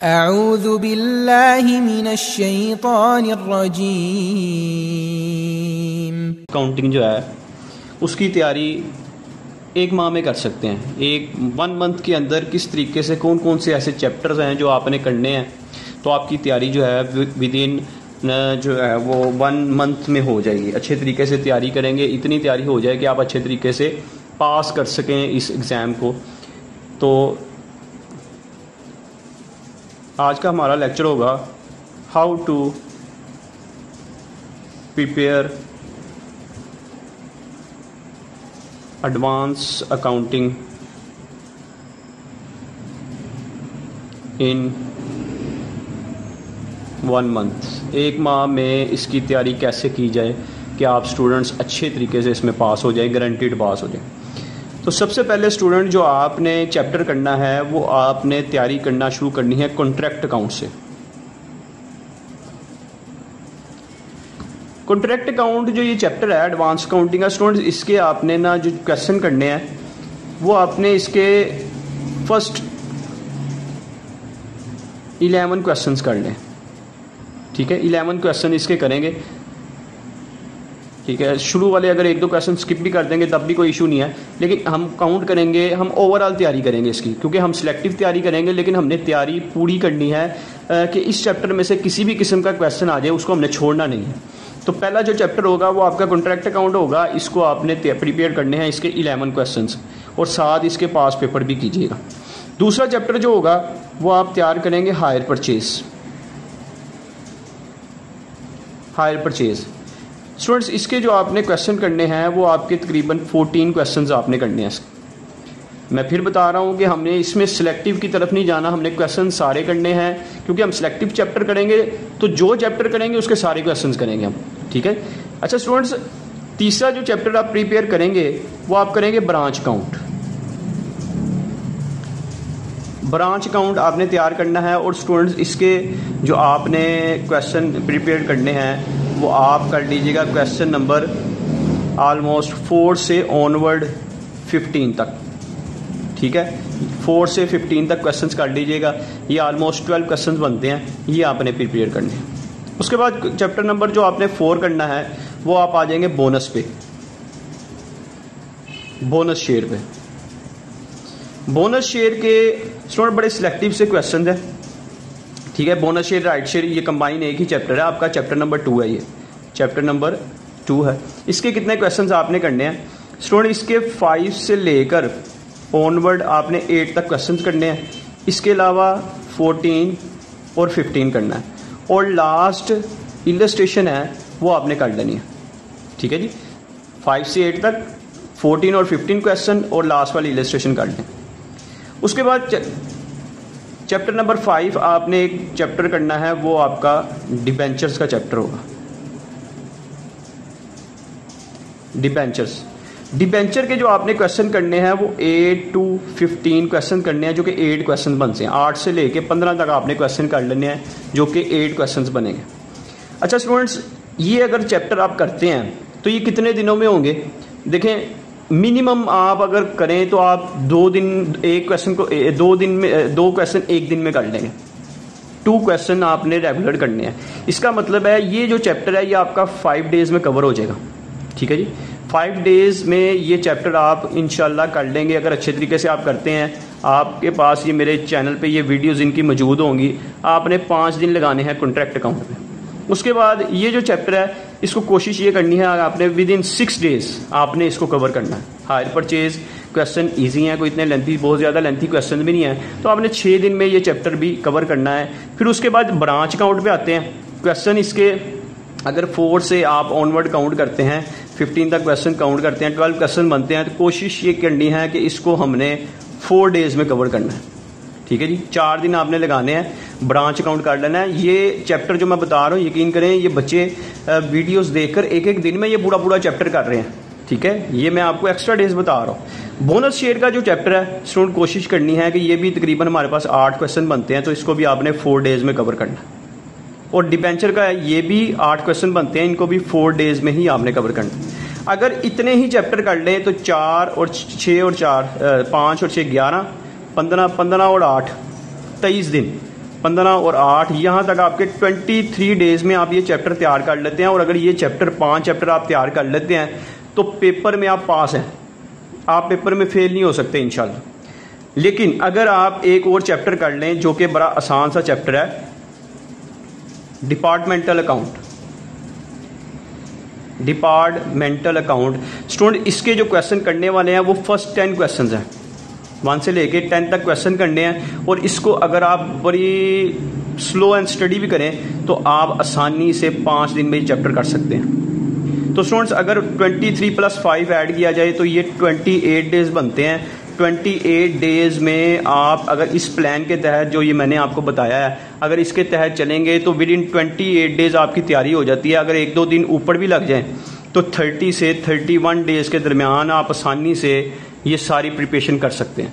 अऊज़ु बिल्लाहि मिनश्शैतानिर्रजीम। काउंटिंग जो है उसकी तैयारी एक माह में कर सकते हैं। एक 1 मंथ के अंदर किस तरीके से कौन कौन से ऐसे चैप्टर्स हैं जो आपने करने हैं, तो आपकी तैयारी जो है विद इन जो है वो 1 मंथ में हो जाएगी। अच्छे तरीके से तैयारी करेंगे, इतनी तैयारी हो जाए कि आप अच्छे तरीके से पास कर सकें इस एग्ज़ाम को। तो आज का हमारा लेक्चर होगा how to prepare advance accounting in 1 month. एक माह में इसकी तैयारी कैसे की जाए कि आप स्टूडेंट्स अच्छे तरीके से इसमें पास हो जाए, गारंटीड पास हो जाए। तो सबसे पहले स्टूडेंट जो आपने चैप्टर करना है वो आपने तैयारी करना शुरू करनी है कॉन्ट्रैक्ट अकाउंट से। कॉन्ट्रैक्ट अकाउंट जो ये चैप्टर है एडवांस अकाउंटिंग का, स्टूडेंट्स इसके आपने ना जो क्वेश्चन करने हैं वो आपने इसके फर्स्ट 11 क्वेश्चंस करने, ठीक है। 11 क्वेश्चन इसके करेंगे, ठीक है। शुरू वाले अगर 1-2 क्वेश्चन स्किप भी कर देंगे तब भी कोई इशू नहीं है, लेकिन हम काउंट करेंगे, हम ओवरऑल तैयारी करेंगे इसकी, क्योंकि हम सिलेक्टिव तैयारी करेंगे लेकिन हमने तैयारी पूरी करनी है कि इस चैप्टर में से किसी भी किस्म का क्वेश्चन आ जाए उसको हमने छोड़ना नहीं है। तो पहला जो चैप्टर होगा वो आपका कॉन्ट्रैक्ट अकाउंट होगा। इसको आपने प्रिपेयर करने हैं इसके 11 क्वेश्चन और साथ इसके पास पेपर भी कीजिएगा। दूसरा चैप्टर जो होगा वो आप तैयार करेंगे हायर परचेज। स्टूडेंट्स इसके जो आपने क्वेश्चन करने हैं वो आपके तकरीबन 14 क्वेश्चंस आपने करने हैं। मैं फिर बता रहा हूँ कि हमने इसमें सिलेक्टिव की तरफ नहीं जाना, हमने क्वेश्चन सारे करने हैं, क्योंकि हम सिलेक्टिव चैप्टर करेंगे तो जो चैप्टर करेंगे उसके सारे क्वेश्चंस करेंगे हम, ठीक है। अच्छा स्टूडेंट्स, तीसरा जो चैप्टर आप प्रिपेयर करेंगे वो आप करेंगे ब्रांच अकाउंट। ब्रांच अकाउंट आपने तैयार करना है और स्टूडेंट्स इसके जो आपने क्वेश्चन प्रिपेयर करने हैं वो आप कर लीजिएगा क्वेश्चन नंबर ऑलमोस्ट 4 से ऑनवर्ड 15 तक, ठीक है। 4 से 15 तक क्वेश्चंस कर लीजिएगा। ये ऑलमोस्ट 12 क्वेश्चंस बनते हैं, ये आपने प्रिपेयर करने हैं। उसके बाद चैप्टर नंबर जो आपने 4 करना है वो आप आ जाएंगे बोनस शेयर पे। बोनस शेयर के स्टूडेंट बड़े सिलेक्टिव से क्वेश्चन है, ठीक है। बोनस शेयर, राइट शेयर, ये कंबाइन एक ही चैप्टर है आपका। चैप्टर नंबर 2 है, ये चैप्टर नंबर 2 है। इसके कितने क्वेश्चंस आपने करने हैं स्टूडेंट? इसके 5 से लेकर ऑनवर्ड आपने 8 तक क्वेश्चंस करने हैं। इसके अलावा 14 और 15 करना है और लास्ट इलस्ट्रेशन है वो आपने कर लेनी है, ठीक है जी। 5 से 8 तक 14 और 15 क्वेश्चन और लास्ट वाली इलस्ट्रेशन कर लें। उसके बाद चैप्टर नंबर 5 आपने एक चैप्टर करना है, वो आपका डिबेंचर्स का चैप्टर होगा। डिबेंचर के जो आपने क्वेश्चन करने हैं वो 8 to 15 क्वेश्चन करने हैं, जो कि 8 क्वेश्चन बनते हैं। 8 से लेके 15 तक आपने क्वेश्चन कर लेने हैं, जो कि 8 क्वेश्चन बनेंगे। अच्छा स्टूडेंट्स, ये अगर चैप्टर आप करते हैं तो ये कितने दिनों में होंगे? देखें, मिनिमम आप अगर करें तो आप 2 दिन एक क्वेश्चन को 2 दिन में 2 क्वेश्चन 1 दिन में कर लेंगे। 2 क्वेश्चन आपने रेगुलर करने हैं। इसका मतलब है ये जो चैप्टर है ये आपका 5 डेज में कवर हो जाएगा, ठीक है जी। 5 डेज में ये चैप्टर आप इंशाल्लाह कर लेंगे अगर अच्छे तरीके से आप करते हैं। आपके पास ये मेरे चैनल पे ये वीडियोस इनकी मौजूद होंगी। आपने 5 दिन लगाने हैं कॉन्ट्रैक्ट अकाउंट में। उसके बाद ये जो चैप्टर है इसको कोशिश ये करनी है आपने विद इन 6 डेज आपने इसको कवर करना है। हायर परचेज क्वेश्चन इजी हैं, कोई इतने लेंथी, बहुत ज़्यादा लेंथी क्वेश्चन भी नहीं है, तो आपने 6 दिन में ये चैप्टर भी कवर करना है। फिर उसके बाद ब्रांच अकाउंट पे आते हैं। क्वेश्चन इसके अगर 4 से आप ऑनवर्ड काउंट करते हैं, 15 तक क्वेश्चन काउंट करते हैं, 12 क्वेश्चन बनते हैं, तो कोशिश ये करनी है कि इसको हमने 4 डेज में कवर करना है, ठीक है जी। 4 दिन आपने लगाने हैं, ब्रांच अकाउंट कर लेना है। ये चैप्टर जो मैं बता रहा हूँ, यकीन करें ये बच्चे वीडियोस देखकर एक दिन में ये पूरा चैप्टर कर रहे हैं, ठीक है। ये मैं आपको एक्स्ट्रा डेज बता रहा हूँ। बोनस शेयर का जो चैप्टर है स्टूडेंट कोशिश करनी है कि ये भी तकरीबन हमारे पास 8 क्वेश्चन बनते हैं, तो इसको भी आपने 4 डेज में कवर करना है। और डिबेंचर का है, ये भी 8 क्वेश्चन बनते हैं, इनको भी 4 डेज में ही आपने कवर करना है। अगर इतने ही चैप्टर कर लें तो 4 और 6 और 4 5 और 6 11 15 15 और 8 23 दिन 15 और 8 यहाँ तक आपके 23 डेज में आप ये चैप्टर तैयार कर लेते हैं। और अगर ये चैप्टर 5 चैप्टर आप तैयार कर लेते हैं तो पेपर में आप पास हैं, आप पेपर में फेल नहीं हो सकते इंशाल्लाह। लेकिन अगर आप एक और चैप्टर कर लें जो कि बड़ा आसान सा चैप्टर है, डिपार्टमेंटल अकाउंट स्टूडेंट, इसके जो क्वेश्चन करने वाले हैं वो फर्स्ट 10 क्वेश्चन हैं, 1 से लेके 10 तक क्वेश्चन करने हैं। और इसको अगर आप बड़ी स्लो एंड स्टडी भी करें तो आप आसानी से 5 दिन में चैप्टर कर सकते हैं। तो स्टूडेंट्स अगर 23 + 5 ऐड किया जाए तो ये 28 डेज बनते हैं। 28 डेज में आप अगर इस प्लान के तहत जो ये मैंने आपको बताया है, अगर इसके तहत चलेंगे तो विद इन 28 डेज आपकी तैयारी हो जाती है। अगर 1-2 दिन ऊपर भी लग जाएं तो 30 से 31 डेज के दरमियान आप आसानी से ये सारी प्रिपरेशन कर सकते हैं।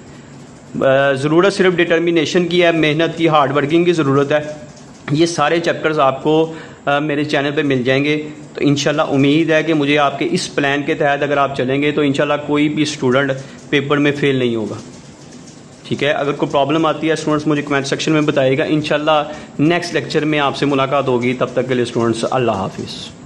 ज़रूरत सिर्फ डिटर्मिनेशन की है, मेहनत की, हार्ड वर्किंग की ज़रूरत है। ये सारे चैप्टर्स आपको मेरे चैनल पे मिल जाएंगे। तो इंशाल्लाह उम्मीद है कि मुझे आपके इस प्लान के तहत अगर आप चलेंगे तो इंशाल्लाह कोई भी स्टूडेंट पेपर में फेल नहीं होगा। ठीक है, अगर कोई प्रॉब्लम आती है स्टूडेंट्स मुझे कमेंट सेक्शन में बताइएगा। इंशाल्लाह नेक्स्ट लेक्चर में आपसे मुलाकात होगी। तब तक के लिए स्टूडेंट्स अल्लाह हाफिज़।